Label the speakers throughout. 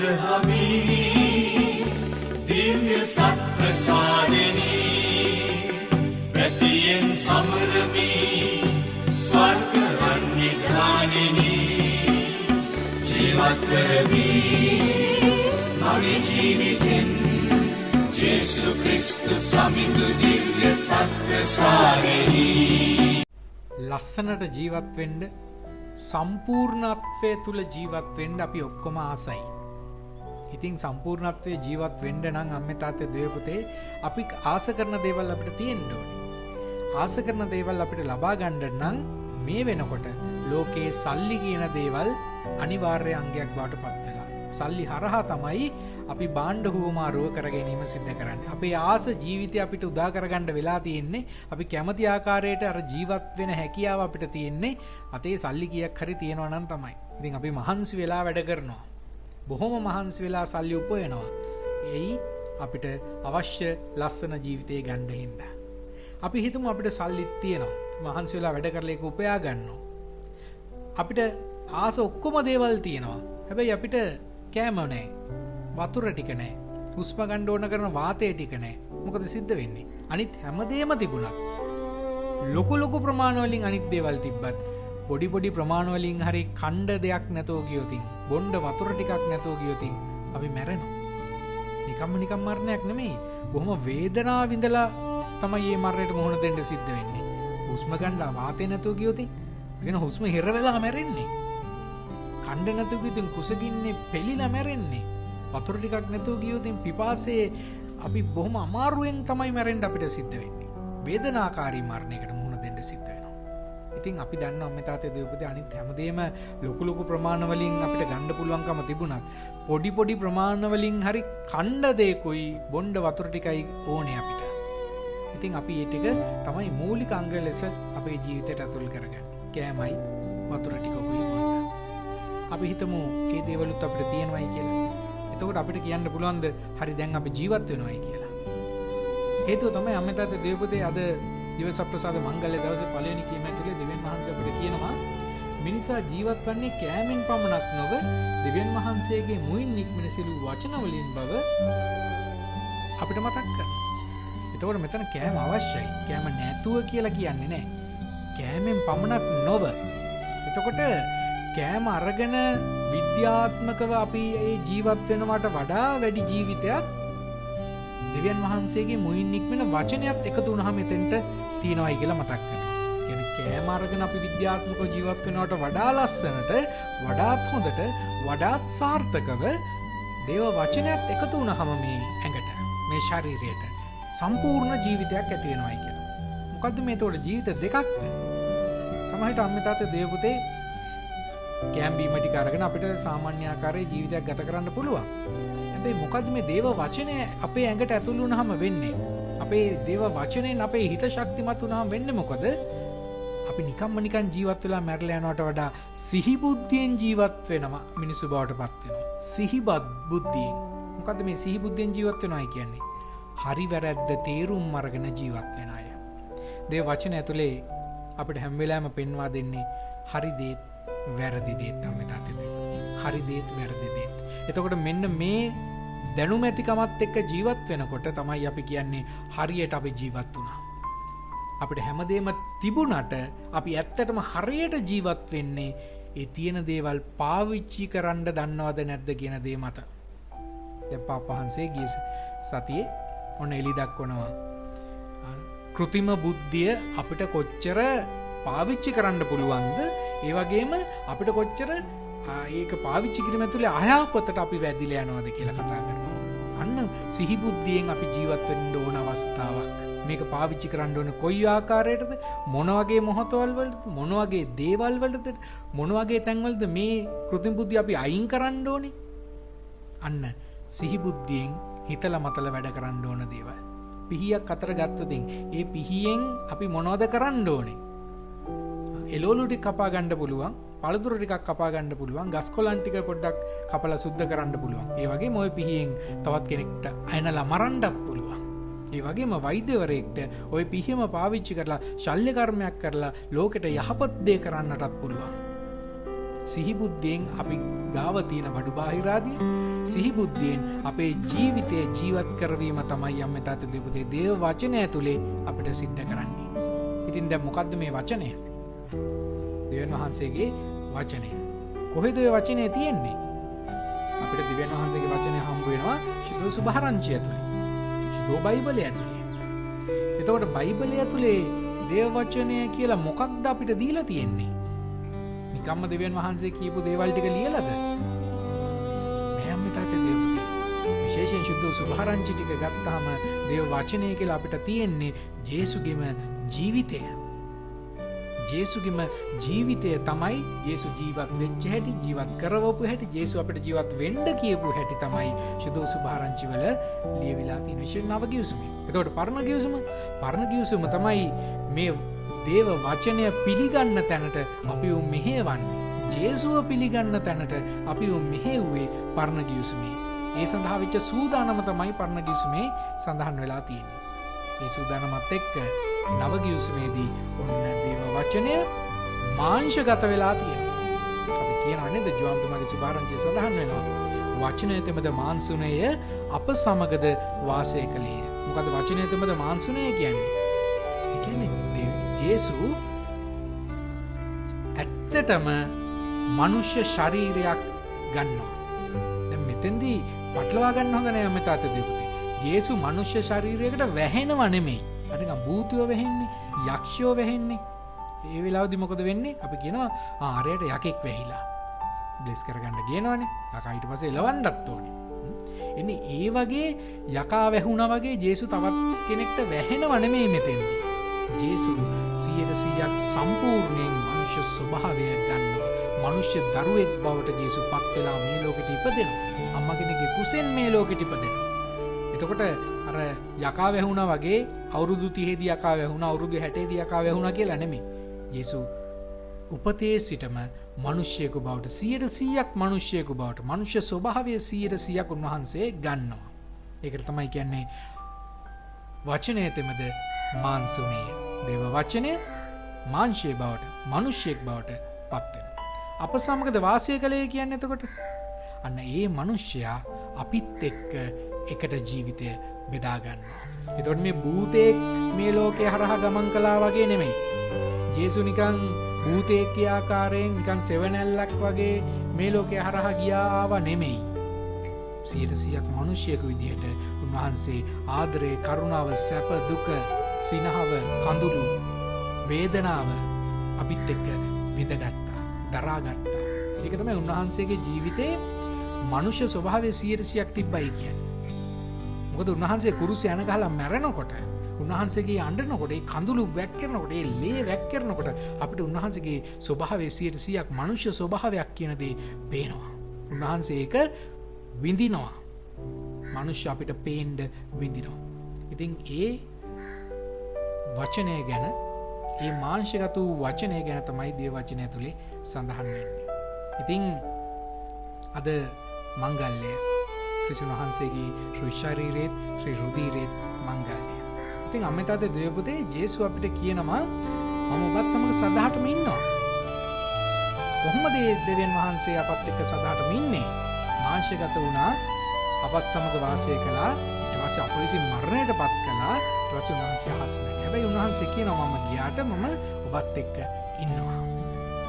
Speaker 1: හමි දිව්‍ය සත්ප්‍රසාදෙනි පැතියෙන් සමරමි ස්වර්ග රන්නිධානෙනි ජීවත් කරමි මගේ ජීවිතෙන් ජේසු ක්‍රිස්තු සමිඳු දිව්‍ය සත්ප්‍රසාදෙනි.
Speaker 2: ලස්සනට ජීවත් වෙන්න, සම්පූර්ණත්වය තුල ජීවත් වෙන්න අපි ඔක්කොම ආසයි. ඉතින් සම්පූර්ණත්වයේ ජීවත් වෙන්න නම් අම්මේ තාත්තේ දුවේ පුතේ අපි ආස කරන දේවල් අපිට තියෙන්න ඕනේ. ආස කරන දේවල් අපිට ලබා ගන්න නම් මේ වෙනකොට ලෝකේ සල්ලි කියන දේවල් අනිවාර්ය අංගයක් බවට පත් වෙලා. සල්ලි හරහා තමයි අපි භාණ්ඩ හුවමාරුව කර ගැනීම සිද්ධ කරන්නේ. අපේ ආස ජීවිතය අපිට උදා කරගන්න වෙලා තියෙන්නේ. අපි කැමති ආකාරයට අර ජීවත් වෙන හැකියාව අපිට තියෙන්නේ අතේ සල්ලි කීයක් හරි තියෙනවා නම් තමයි. ඉතින් අපි මහන්සි වෙලා වැඩ කරනවා. බොහොම මහන්සි වෙලා සල්ලි උපයනවා. එයි අපිට අවශ්‍ය ලස්සන ජීවිතය ගන්න හින්දා. අපි හිතමු අපිට සල්ලිත් තියෙනවා. මහන්සි වෙලා වැඩ කරලා ඒක උපයා ගන්නවා. අපිට ආස ඔක්කොම දේවල් තියෙනවා. හැබැයි අපිට කෑම නැහැ. වතුර ටික නැහැ. හුස්ම ගන්න ඕන කරන වාතය ටික නැහැ. මොකද සිද්ධ වෙන්නේ? අනිත් හැමදේම තිබුණත් ලොකු ප්‍රමාණ වලින් අනිත් දේවල් තිබ්බත් පොඩි ප්‍රමාණ වලින් හරි කණ්ඩ දෙයක් නැතෝ ගියොතින් බොණ්ඩ වතුර ටිකක් නැතෝ ගියොතින් අපි මැරෙනවා. නිකම් මරණයක් නෙමෙයි. බොහොම වේදනාව විඳලා තමයි මේ මරණයට මුහුණ දෙන්න සිද්ධ වෙන්නේ. හුස්ම ගන්න වාතය නැතෝ ගියොතින් වෙන හුස්ම හිර වෙලා මැරෙන්නේ. කණ්ඩ නැතෝ ගියොතින් කුසගින්නේ පෙලිලා මැරෙන්නේ. වතුර ටිකක් නැතුව ගියොතින් පිපාසයේ අපි බොහොම අමාරුවෙන් තමයි මැරෙන්න අපිට සිද්ධ වෙන්නේ. වේදනාකාරී මරණයකට මුහුණ දෙන්න සිද්ධ වෙනවා. ඉතින් අපි දන්නවා අම්මේ තාත්තේ දුවේ පුතේ අනිත් හැමදේම ලොකු ප්‍රමාණ වලින් අපිට ගන්න පුළුවන්කම තිබුණත් පොඩි ප්‍රමාණ වලින් හරි කණ්ඩ දෙයකුයි බොණ්ඩ වතුර ටිකයි ඕනේ අපිට. ඉතින් අපි මේ ටික තමයි මූලික අංග ලෙස අපේ ජීවිතයට ඇතුල් කරගන්නේ. කෑමයි වතුර ටිකකුයි බොණ්ඩ. අපි හිතමු මේ දේවලුත් අපිට තියෙනවයි කියලා. එතකොට අපිට කියන්න පුළුවන්ද හරි දැන් අපි ජීවත් වෙනවයි කියලා. හේතුව තමයි අම්මේ තාත්තේ දුවේ පුතේ අද දිවස ප්‍රසාද මංගල්‍ය දවසේ පළවෙනි කීම ඇතුලේ දෙවියන් වහන්සේ අපිට කියනවා මිනිසා ජීවත් වන්නේ කෑමෙන් පමණක් නොව දෙවියන් වහන්සේගේ මුවින් නික්මෙන සිළු වචන වලින් බව අපිට මතක් කරනවා. එතකොට මෙතන කෑම අවශ්‍යයි. කෑම නැතුව කියලා කියන්නේ නැහැ. කෑමෙන් පමණක් නොව. එතකොට කෑම අරගෙන විද්‍යාත්මකව අපි ඒ ජීවත් වෙනවට වඩා වැඩි ජීවිතයක් දෙවියන් වහන්සේගේ මුවින් නික්මෙන වචනයත් එකතු වුණාම එතෙන්ට තියෙනවායි කියලා මතක් කරනවා. කියන්නේ කෑම අරගෙන අපි විද්‍යාත්මකව ජීවත් වෙනවට වඩා ලස්සනට, වඩාත් හොඳට, වඩාත් සාර්ථකව දේව වචනයත් එකතු වුණාම මේ ඇඟට, මේ ශරීරයට සම්පූර්ණ ජීවිතයක් ඇති වෙනවායි කියලා. මොකද්ද මේ තෝර ජීවිත දෙකක්ද? සමහරවිට අම්මේ තාත්තේ දේව පුතේ කෑම බීම ටික අරගෙන අපිට සාමාන්‍ය ආකාරයේ ජීවිතයක් ගත කරන්න පුළුවන්. හැබැයි මොකද්ද මේ දේව වචනය අපේ ඇඟට ඇතුළු වුණාම වෙන්නේ? අපේ දේව වචනයෙන් අපේ හිත ශක්තිමත් වුණාම වෙන්නේ මොකද? අපි නිකන් ජීවත් වෙලා මැරලා යනවට වඩා සිහි බුද්ධියෙන් ජීවත් වෙනවා මිනිසු බවට පත් වෙනවා. සිහිබත් බුද්ධියෙන්. මොකද්ද මේ සිහි බුද්ධියෙන් ජීවත් වෙනවයි කියන්නේ? හරි වැරද්ද තේරුම් අරගෙන ජීවත් වෙන අය. දේව වචන ඇතුලේ අපිට හැම වෙලාවෙම පෙන්වා දෙන්නේ හරි දේත් වැරදි දේත් තමයි තාත්තේ. හරි දේත් වැරදි දේත්. එතකොට මෙන්න මේ දැනුම ඇතිකමත් එක්ක ජීවත් වෙනකොට තමයි අපි කියන්නේ හරියට අපි ජීවත් වුණා. අපිට හැමදේම තිබුණට අපි ඇත්තටම හරියට ජීවත් වෙන්නේ ඒ තියෙන දේවල් පාවිච්චි කරන්න දන්නවද නැද්ද කියන දේ මත. දැන් පාපහන්සේ ගිය සතියේ ඔන්න එලි දක්වනවා. කෘතිම බුද්ධිය අපිට කොච්චර පාවිච්චි කරන්න පුළුවන්ද? ඒ වගේම අපිට කොච්චර ඒක පාවිච්චි කිරීම ඇතුලේ අයහපතට අපි වැදිලා යනවද කියලා කතා කරනවා. අන්න සිහි බුද්ධියෙන් අපි ජීවත් වෙන්න ඕන අවස්ථාවක්. මේක පාවිච්චි කරන්න ඕන කොයි ආකාරයකටද? මොන වගේ මොහොතවල වලද? මොන වගේ දේවල් වලද? මොන වගේ තැන්වලද මේ කෘතිම බුද්ධිය අපි අයින් කරන්න ඕනේ? අන්න සිහි බුද්ධියෙන් හිතලා මතලා වැඩ කරන්න ඕන දේවල්. පිහියක් අතර ගත්තොතින් ඒ පිහියෙන් අපි මොනවද කරන්න ඕනේ? එළවලු ටික කපා ගන්න පුළුවන්, පළතුරු ටිකක් කපා ගන්න පුළුවන්, ගස් කොළන් ටික පොඩ්ඩක් කපලා සුද්ධ කරන්න පුළුවන්. ඒ වගේම ওই පිහියෙන් තවත් කෙනෙක්ට අයනලා මරන්නත් පුළුවන්. ඒ වගේම වෛද්‍යවරයෙක්ට ওই පිහියම පාවිච්චි කරලා ශල්‍ය කර්මයක් කරලා ලෝකෙට යහපත් දේ කරන්නටත් පුළුවන්. සිහිබුද්ධියෙන් අපි ගාව තියෙන බඩු බාහිරාදී සිහිබුද්ධියෙන් අපේ ජීවිතය ජීවත් කරවීම තමයි අම්මේ තාත්තේ දෙපොතේ දේව වචනය ඇතුලේ අපිට සිද්ධ කරන්නේ. ඉතින් දැන් මොකද්ද මේ වචනය? දෙවියන් වහන්සේගේ වචනය. කොහෙද ඒ වචනේ තියෙන්නේ? අපිට දෙවියන් වහන්සේගේ වචනය හම්බ වෙනවා ශුද්ධ සුභාරංචිය ඇතුලේ. ශුද්ධ බයිබලය ඇතුලේ. එතකොට බයිබලය ඇතුලේ දේව වචනය කියලා මොකක්ද අපිට දීලා තියෙන්නේ? නිකම්ම දෙවියන් වහන්සේ කියපු දේවල් ටික ලියලාද? නෑ අම්මේ තාත්තේ දේවපොතේ. විශේෂයෙන් ශුද්ධ සුභාරංචි ටික ගත්තාම දේව වචනය කියලා අපිට තියෙන්නේ ජේසුගේම ජීවිතය. ජේසුගේම ජීවිතය තමයි ජේසු ජීවත් වෙච්ච හැටි, ජීවත් කරවපු හැටි, ජේසු අපිට ජීවත් වෙන්න කියපු හැටි තමයි ශුද්ධ සුභාරංචි වල ලියවිලා තියෙන විශේෂ නව ගිවිසුමේ. එතකොට පරණ ගිවිසුම තමයි මේ දේව වචනය පිළිගන්න තැනට අපිව මෙහෙවන්නේ. ජේසුව පිළිගන්න තැනට අපිව මෙහෙව්වේ පරණ ගිවිසුමේ. ඒ සඳහා වෙච්ච සූදානම තමයි පරණ ගිවිසුමේ සඳහන් වෙලා තියෙන්නේ. ඒ සූදානමත් එක්ක නව ගිවිසුමේදී ඔන්න දේව වචනය මාංශගත වෙලා තියෙනවා. අපි කියනවා නේද ජෝන්තුමාගේ සුභාරංචිය සඳහන් වෙනවා. වචනය තෙමද මාංශුණය අප සමගද වාසය කළේය. මොකද වචනය තෙමද මාංශුණය කියන්නේ? ඒ කියන්නේ ජේසු ඇත්තටම මනුෂ්‍ය ශරීරයක් ගන්නවා. දැන් මෙතෙන්දී පටලවා ගන්න හොඳ නෑ අම්මේ තාත්තේ දෙපොතේ. ජේසු මනුෂ්‍ය ශරීරයකට වැහෙනව නෙමෙයි. අර නිකන් භූතයෝ වැහෙන්නේ, යක්ෂයෝ වැහෙන්නේ. ඒ වෙලාවදී මොකද වෙන්නේ? අපි කියනවා ආරයට යකෙක් වැහිලා. බ්ලෙස් කරගන්න කියනවනේ. යකා ඊට පස්සේ එලවන්නත් ඕනේ. එන්නේ ඒ වගේ යකා වැහුණා වගේ ජේසු තවත් කෙනෙක්ට වැහෙනව නෙමෙයි මෙතෙන්දී. ජේසු 100% සම්පූර්ණයෙන් මනුෂ්‍ය ස්වභාවය ගන්නවා. මනුෂ්‍ය දරුවෙක් බවට ජේසු පත් වෙලා මේ ලෝකෙට ඉපදෙනවා. අම්මා කෙනෙක්ගේ කුසෙන් මේ ලෝකෙට ඉපදෙනවා. එතකොට අර යකා වැහුණා වගේ අවුරුදු 30 දී යකා වැහුණා, අවුරුදු 60 දී යකා වැහුණා කියලා නෙමෙයි. ජේසු උපතේ සිටම මනුෂ්‍යයෙකු බවට 100%ක් මනුෂ්‍යයෙකු බවට මනුෂ්‍ය ස්වභාවය 100%ක් උන්වහන්සේ ගන්නවා. ඒකට තමයි කියන්නේ වචනය තෙමද මාංශුණේ. දේව වචනය මාංශය බවට මනුෂ්‍යයෙක් බවට පත් වෙනවා. අප සමගද වාසය කළේ කියන්නේ එතකොට අන්න ඒ මනුෂ්‍යයා අපිත් එක්ක එකට ජීවිතය බෙදා ගන්නවා. එතකොට මේ භූතයෙක් මේ ලෝකේ හරහා ගමන් කළා වගේ නෙමෙයි. ජේසු නිකන් භූතයෙක් ආකාරයෙන් නිකන් සෙවණැල්ලක් වගේ මේ ලෝකේ හරහා ගියා ආවා නෙමෙයි. 100%ක් මිනිසියෙකු විදිහට උන්වහන්සේ ආදරය, කරුණාව, සැප, දුක, සිනහව, කඳුළු, වේදනාව අපිත් එක්ක විඳගත්තා, දරාගත්තා. ඒක තමයි උන්වහන්සේගේ ජීවිතේ මනුෂ්‍ය ස්වභාවය 100%ක් තිබ්බයි කියන්නේ. මොකද උන්වහන්සේ කුරුසේ යන ගහලා මැරෙනකොට, උන්වහන්සේගේ අඬනකොට, ඒ කඳුළු වැක්කිරනකොට, ඒ ලේ වැක්කිරනකොට අපිට උන්වහන්සේගේ ස්වභාවය 100%ක් මනුෂ්‍ය ස්වභාවයක් කියන දේ පේනවා. උන්වහන්සේ ඒක විඳිනවා. මනුෂ්‍ය අපිට පේන්න විඳිනවා. ඉතින් ඒ වචනය ගැන, ඒ මාංශගත වූ වචනය ගැන තමයි දේව වචනය තුලේ සඳහන් වෙන්නේ. ඉතින් අද මංගල්‍යය ක්‍රිස්තුන් වහන්සේගේ ශ්‍රී ශරීරයේත් ශ්‍රී රුධිරයේත් මංගල්‍යය. ඉතින් අම්මේ තාත්තේ දෙවියන් ජේසු අපිට කියනවා මම ඔබත් සමග සදාටම ඉන්නවා. කොහොමද දෙවියන් වහන්සේ අපත් එක්ක සදාටම ඉන්නේ? මාංශගත වුණා, අපත් සමග වාසය කළා, ඊට පස්සේ අප විසින් මරණයටපත් කළා, ඊට පස්සේ උන්වහන්සේ අහස් නැහැ. හැබැයි උන්වහන්සේ කියනවා මම ගියාට මම ඔබත් එක්ක ඉන්නවා.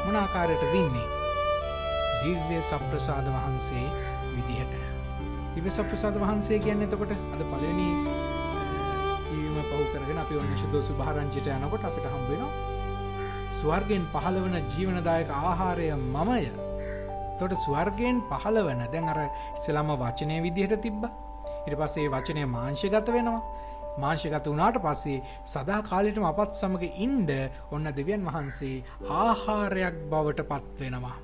Speaker 2: මොන ආකාරයටද ඉන්නේ? දිව්‍ය සප්‍රසාද වහන්සේ විදිහට. දිව්‍ය සප්‍රසාද වහන්සේ කියන්නේ එතකොට අද පළවෙනි කීම පහු කරගෙන අපි ඔන්න ශුද්ධ සුභාරංචියට යනකොට අපිට හම්බ වෙනවා ස්වර්ගයෙන් පහළවන ජීවනදායක ආහාරය මමය. එතකොට ස්වර්ගයෙන් පහළවන, දැන් අර ඉස්සලාම වචනේ විදිහට තිබ්බා. ඊට පස්සේ මේ වචනේ මාංශගත වෙනවා. මාංශගත වුණාට පස්සේ සදා කාලෙටම අපත් සමග ඉන්න ඔන්න දෙවියන් වහන්සේ ආහාරයක් බවට පත් වෙනවා.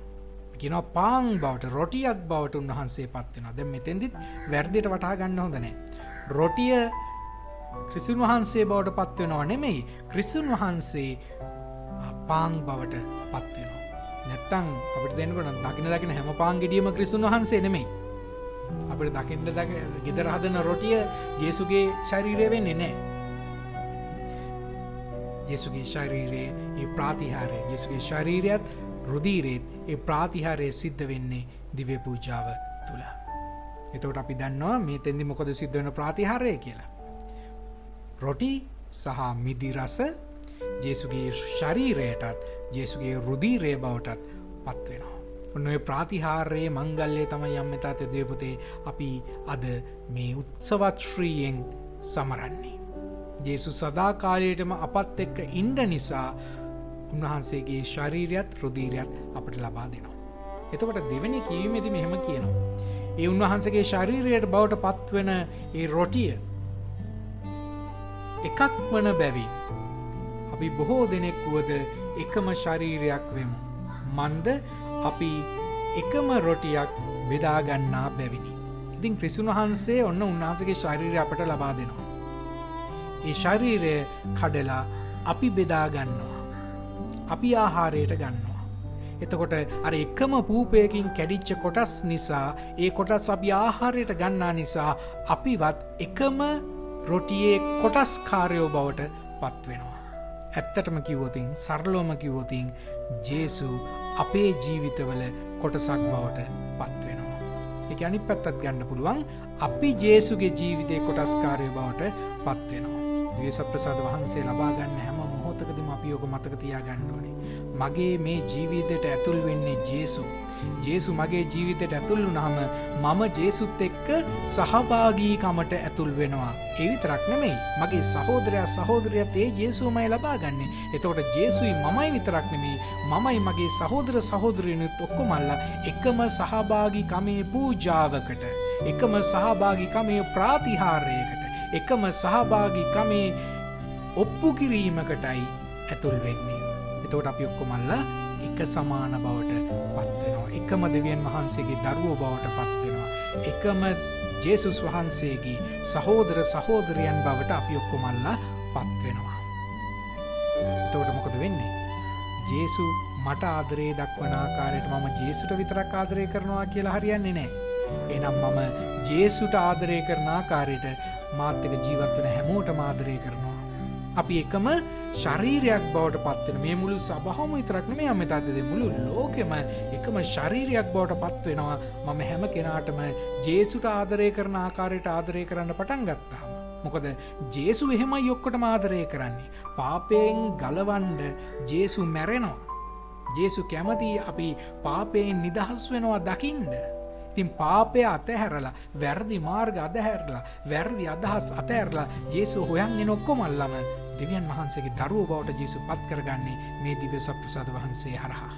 Speaker 2: කියනවා පාන් බවට, රොටියක් බවට උන්වහන්සේ පත් වෙනවා. දැන් මෙතෙන්දිත් වැරදියට වටහා ගන්න හොඳ නැහැ. රොටිය ක්‍රිස්තුන් වහන්සේ බවට පත් වෙනව නෙමෙයි, ක්‍රිස්තුන් වහන්සේ පාන් බවට පත් වෙනවා. නැත්තම් අපිට දෙන්න පුළුවන් දකින්න හැම පාන් ගෙඩියම ක්‍රිස්තුන් වහන්සේ නෙමෙයි. අපිට දකින්න ගෙදර හදන රොටිය යේසුගේ ශරීරය වෙන්නේ නැහැ. යේසුගේ ශරීරයේ මේ ප්‍රාතිහාරය, යේසුගේ ශරීරයත් රුධීරයේත් ඒ ප්‍රාතිහාරය සිද්ධ වෙන්නේ දිව්‍ය පූජාව තුල. එතකොට අපි දන්නවා මේ තෙන්දි මොකද සිද්ධ වෙන ප්‍රාතිහාරය කියලා. රොටි සහ මිදි රස ජේසුගේ ශරීරයටත් ජේසුගේ රුධීරය බවටත් පත් වෙනවා. ඔන්න ඔය ප්‍රාතිහාර්යයේ මංගල්‍යය තමයි අම්මේ තාත්තේ දෙවියන් පුතේ අපි අද මේ උත්සවශ්‍රීයෙන් සමරන්නේ. ජේසුස් සදාකාලයටම අපත් එක්ක ඉන්න නිසා උන්වහන්සේගේ ශරීරයත් රුධීරයත් අපට ලබා දෙනවා. එතකොට දෙවෙනි කියීමේදී මෙහෙම කියනවා. ඒ උන්වහන්සේගේ ශරීරයට බවට පත්වෙන ඒ රොටිය එකක් වන බැවින් අපි බොහෝ දෙනෙක් වුවද එකම ශරීරයක් වෙමු. මන්ද අපි එකම රොටියක් බෙදාගන්නා බැවිනි. ඉතින් ක්‍රිස්තුන් වහන්සේ ඔන්න උන්වහන්සේගේ ශරීරය අපට ලබා දෙනවා. ඒ ශරීරය කඩලා අපි බෙදා ගන්නවා. අපි ආහාරයට ගන්නවා. එතකොට අර එකම පූපයකින් කැඩිච්ච කොටස් නිසා ඒ කොටස් අපි ආහාරයට ගන්නා නිසා අපිවත් එකම රොටියේ කොටස්කාරයෝ බවට පත් වෙනවා. ඇත්තටම කිව්වොතින් සරලවම කිව්වොතින් ජේසු අපේ ජීවිතවල කොටසක් බවට පත් වෙනවා. ඒක අනිත් පැත්තත් ගන්න පුළුවන්. අපි ජේසුගේ ජීවිතේ කොටස්කාරයෝ බවට පත් වෙනවා. දිව්‍ය සප්‍රසාද වහන්සේ ලබා ගන්න හැම මොහොතකදීම අපි ඔක මතක තියාගන්න ඕනේ. මගේ මේ ජීවිතයට ඇතුල් වෙන්නේ ජේසු. ජේසු මගේ ජීවිතයට ඇතුල් වුණාම මම ජේසුත් එක්ක සහභාගීකමට ඇතුල් වෙනවා. ඒ විතරක් නෙමෙයි. මගේ සහෝදරයා සහෝදරියත් ඒ ජේසුමයි ලබා ගන්නෙ. එතකොට ජේසුයි මමයි විතරක් නෙමෙයි. මමයි මගේ සහෝදර සහෝදරියනුත් ඔක්කොමල්ලා එකම සහභාගීකමේ පූජාවකට, එකම සහභාගීකමේ ප්‍රාතිහාර්යයකට, එකම සහභාගීකමේ ඔප්පු කිරීමකටයි ඇතුල් වෙන්නේ. එතකොට අපි ඔක්කොමල්ලා එක සමාන බවට පත් වෙනවා. එකම දෙවියන් වහන්සේගේ දරුවෝ බවට පත් වෙනවා. එකම ජේසුස් වහන්සේගේ සහෝදර සහෝදරයන් බවට අපි ඔක්කොමල්ලා පත් වෙනවා. එතකොට මොකද වෙන්නේ? ජේසු මට ආදරේ දක්වන ආකාරයට මම ජේසුට විතරක් ආදරය කරනවා කියලා හරියන්නේ නැහැ. එහෙනම් මම ජේසුට ආදරය කරන ආකාරයට මාත් එක්ක ජීවත් වෙන හැමෝටම ආදරය කරනවා. අපි එකම ශරීරයක් බවට පත් වෙන මේ මුළු සභාවම විතරක් නෙමෙයි අම්මේ තාත්තේ මුළු ලෝකෙම එකම ශරීරයක් බවට පත් වෙනවා. මම හැම කෙනාටම ජේසුට ආදරය කරන ආකාරයට ආදරය කරන්න පටන් ගත්තාම. මොකද ජේසු එහෙමයි ඔක්කොටම ආදරය කරන්නේ. පාපයෙන් ගලවන්න ජේසු මැරෙනවා. ජේසු කැමති අපි පාපයෙන් නිදහස් වෙනවා දකින්න. ඉතින් පාපය අතහැරලා, වැරදි මාර්ග අතහැරලා, වැරදි අදහස් අතහැරලා ජේසු හොයන් එන ඔක්කොමල්ලම දෙවියන් වහන්සේගේ දරුවෝ බවට ජේසු පත් කරගන්නේ මේ දිව්‍ය සප්‍රසාද වහන්සේ හරහා.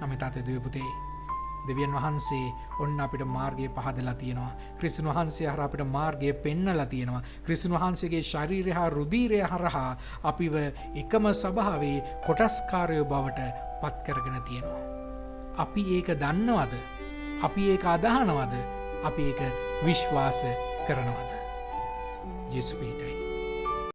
Speaker 2: අම්මේ තාත්තේ දෙවියන් පුතේ, දෙවියන් වහන්සේ ඔන්න අපිට මාර්ගය පහදලා තියෙනවා. ක්‍රිස්තුන් වහන්සේ හරහා අපිට මාර්ගය පෙන්වලා තියෙනවා. ක්‍රිස්තුන් වහන්සේගේ ශරීරය හා රුධීරය හරහා අපිව එකම සභාවේ කොටස්කාරයෝ බවට පත් කරගෙන තියෙනවා. අපි ඒක දන්නවද? අපි ඒක අදහනවද? අපි ඒක විශ්වාස කරනවද? ජේසු පිටයි.